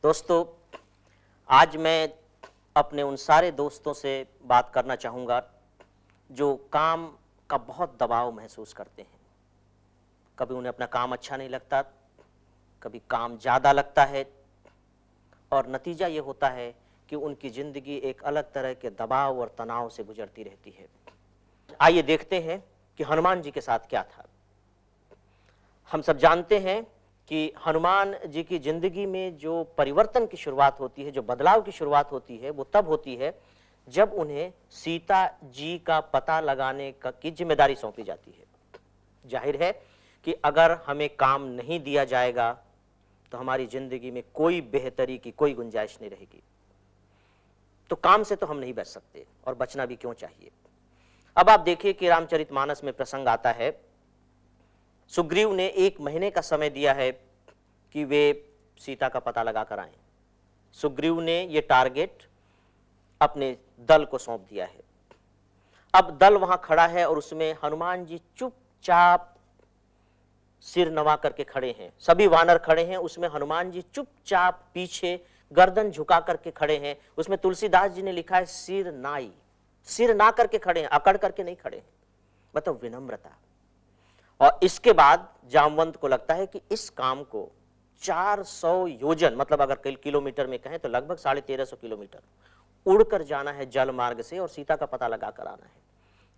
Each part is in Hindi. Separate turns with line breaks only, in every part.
दोस्तों, आज मैं अपने उन सारे दोस्तों से बात करना चाहूँगा जो काम का बहुत दबाव महसूस करते हैं। कभी उन्हें अपना काम अच्छा नहीं लगता, कभी काम ज़्यादा लगता है और नतीजा ये होता है कि उनकी ज़िंदगी एक अलग तरह के दबाव और तनाव से गुजरती रहती है। आइए देखते हैं कि हनुमान जी के साथ क्या था। हम सब जानते हैं कि हनुमान जी की जिंदगी में जो परिवर्तन की शुरुआत होती है, जो बदलाव की शुरुआत होती है, वो तब होती है जब उन्हें सीता जी का पता लगाने की जिम्मेदारी सौंपी जाती है। जाहिर है कि अगर हमें काम नहीं दिया जाएगा तो हमारी जिंदगी में कोई बेहतरी की कोई गुंजाइश नहीं रहेगी। तो काम से तो हम नहीं बच सकते और बचना भी क्यों चाहिए। अब आप देखिए कि रामचरितमानस में प्रसंग आता है, सुग्रीव ने 1 महीने का समय दिया है कि वे सीता का पता लगा कर आएं। सुग्रीव ने यह टारगेट अपने दल को सौंप दिया है। अब दल वहां खड़ा है और उसमें हनुमान जी चुपचाप सिर नवा करके खड़े हैं। सभी वानर खड़े हैं, उसमें हनुमान जी चुपचाप पीछे गर्दन झुका करके खड़े हैं। उसमें तुलसीदास जी ने लिखा है सिर नाई, सिर ना करके खड़े हैं, अकड़ करके नहीं खड़े हैं, मतलब विनम्रता। और इसके बाद जामवंत को लगता है कि इस काम को 400 योजन, मतलब अगर किलोमीटर में कहें तो लगभग 1350 किलोमीटर उड़कर जाना है जल मार्ग से और सीता का पता लगा कर आना है।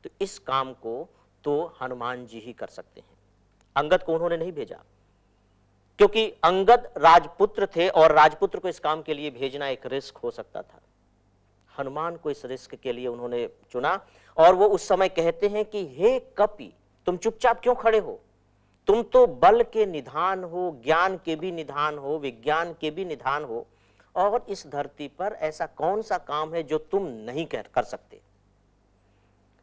तो इस काम को तो हनुमान जी ही कर सकते हैं। अंगद को उन्होंने नहीं भेजा क्योंकि अंगद राजपुत्र थे और राजपुत्र को इस काम के लिए भेजना एक रिस्क हो सकता था। हनुमान को इस रिस्क के लिए उन्होंने चुना और वो उस समय कहते हैं कि हे कपि, तुम चुपचाप क्यों खड़े हो? तुम तो बल के निधान हो, ज्ञान के भी निधान हो, विज्ञान के भी निधान हो, और इस धरती पर ऐसा कौन सा काम है जो तुम नहीं कर सकते?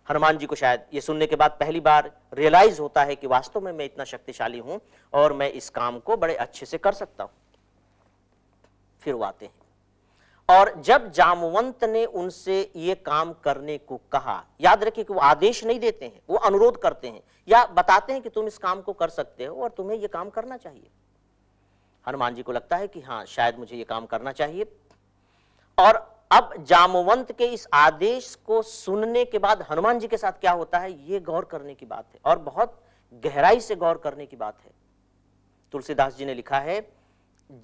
हनुमान जी को शायद ये सुनने के बाद पहली बार रियलाइज होता है कि वास्तव में मैं इतना शक्तिशाली हूं और मैं इस काम को बड़े अच्छे से कर सकता हूं। फिर वो आते हैं और जब जामवंत ने उनसे ये काम करने को कहा, याद रखिए कि वो आदेश नहीं देते हैं, वो अनुरोध करते हैं या बताते हैं कि तुम इस काम को कर सकते हो और तुम्हें ये काम करना चाहिए। हनुमान जी को लगता है कि हाँ, शायद मुझे ये काम करना चाहिए। और अब जामवंत के इस आदेश को सुनने के बाद हनुमान जी के साथ क्या होता है, ये गौर करने की बात है और बहुत गहराई से गौर करने की बात है। तुलसीदास जी ने लिखा है,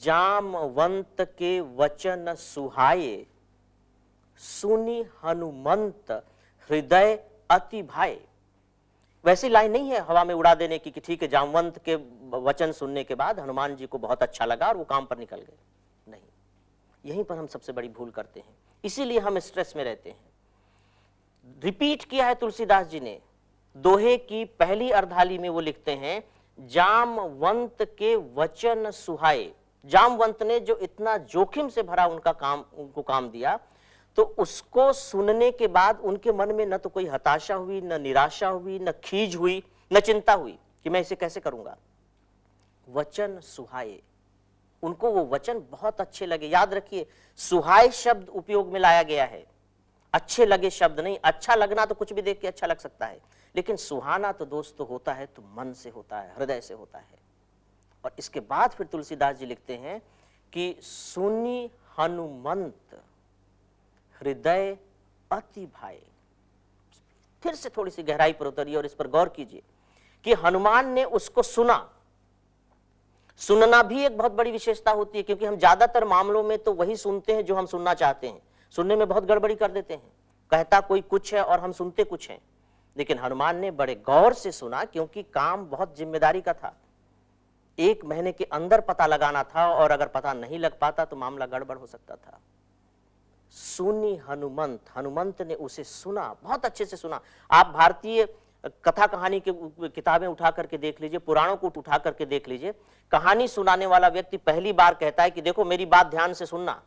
जामवंत के वचन सुहाए, सुनी हनुमंत हृदय अति भाए। वैसी लाइन नहीं है हवा में उड़ा देने की कि ठीक है, जामवंत के वचन सुनने के बाद हनुमान जी को बहुत अच्छा लगा और वो काम पर निकल गए। नहीं, यहीं पर हम सबसे बड़ी भूल करते हैं, इसीलिए हम स्ट्रेस में रहते हैं। रिपीट किया है तुलसीदास जी ने, दोहे की पहली अर्धाली में वो लिखते हैं, जामवंत के वचन सुहाए। जामवंत ने जो इतना जोखिम से भरा उनको काम दिया, तो उसको सुनने के बाद उनके मन में न तो कोई हताशा हुई, न निराशा हुई, न खीज हुई, न चिंता हुई कि मैं इसे कैसे करूंगा। वचन सुहाए, उनको वो वचन बहुत अच्छे लगे। याद रखिए, सुहाए शब्द उपयोग में लाया गया है, अच्छे लगे शब्द नहीं। अच्छा लगना तो कुछ भी देख के अच्छा लग सकता है, लेकिन सुहाना तो दोस्तों होता है तो मन से होता है, हृदय से होता है। और इसके बाद फिर तुलसीदास जी लिखते हैं कि सुनी हनुमंत हृदय अति भाए। फिर से थोड़ी सी गहराई पर उतरिए और इस पर गौर कीजिए कि हनुमान ने उसको सुना। सुनना भी एक बहुत बड़ी विशेषता होती है, क्योंकि हम ज्यादातर मामलों में तो वही सुनते हैं जो हम सुनना चाहते हैं। सुनने में बहुत गड़बड़ी कर देते हैं, कहता कोई कुछ है और हम सुनते कुछ हैं। लेकिन हनुमान ने बड़े गौर से सुना, क्योंकि काम बहुत जिम्मेदारी का था। 1 महीने के अंदर पता लगाना था और अगर पता नहीं लग पाता तो मामला गड़बड़ हो सकता था। सुनी हनुमंत, हनुमंत ने उसे सुना, बहुत अच्छे से सुना। आप भारतीय कथा कहानी की किताबें उठा करके देख लीजिए, पुराणों को उठा करके देख लीजिए, कहानी सुनाने वाला व्यक्ति पहली बार कहता है कि देखो मेरी बात ध्यान से सुनना।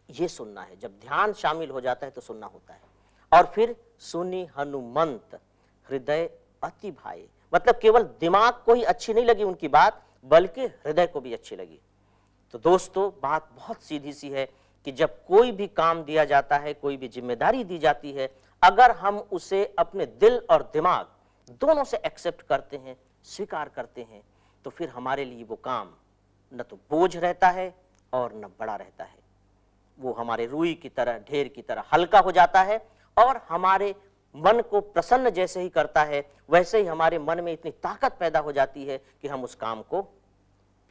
ये सुनना है, जब ध्यान शामिल हो जाता है तो सुनना होता है। और फिर सुनी हनुमंत हृदय अति भाए, मतलब केवल दिमाग को ही अच्छी नहीं लगी उनकी बात, बल्कि हृदय को भी अच्छी लगी। तो दोस्तों, बात बहुत सीधी सी है कि जब कोई भी काम दिया जाता है, कोई भी जिम्मेदारी दी जाती है, अगर हम उसे अपने दिल और दिमाग दोनों से एक्सेप्ट करते हैं, स्वीकार करते हैं, तो फिर हमारे लिए वो काम न तो बोझ रहता है और न बड़ा रहता है। वो हमारे रुई की तरह, ढेर की तरह हल्का हो जाता है और हमारे मन को प्रसन्न जैसे ही करता है वैसे ही हमारे मन में इतनी ताकत पैदा हो जाती है कि हम उस काम को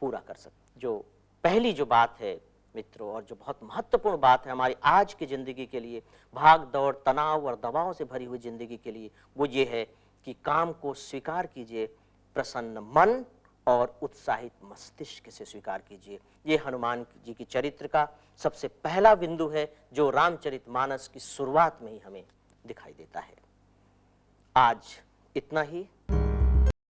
पूरा कर सकते। जो पहली जो बात है मित्रों, और जो बहुत महत्वपूर्ण बात है हमारी आज की जिंदगी के लिए, भाग दौड़, तनाव और दबाव से भरी हुई जिंदगी के लिए, वो ये है कि काम को स्वीकार कीजिए प्रसन्न मन और उत्साहित मस्तिष्क से स्वीकार कीजिए। ये हनुमान जी की चरित्र का सबसे पहला बिंदु है जो रामचरितमानस की शुरुआत में ही हमें दिखाई देता है। आज इतना ही।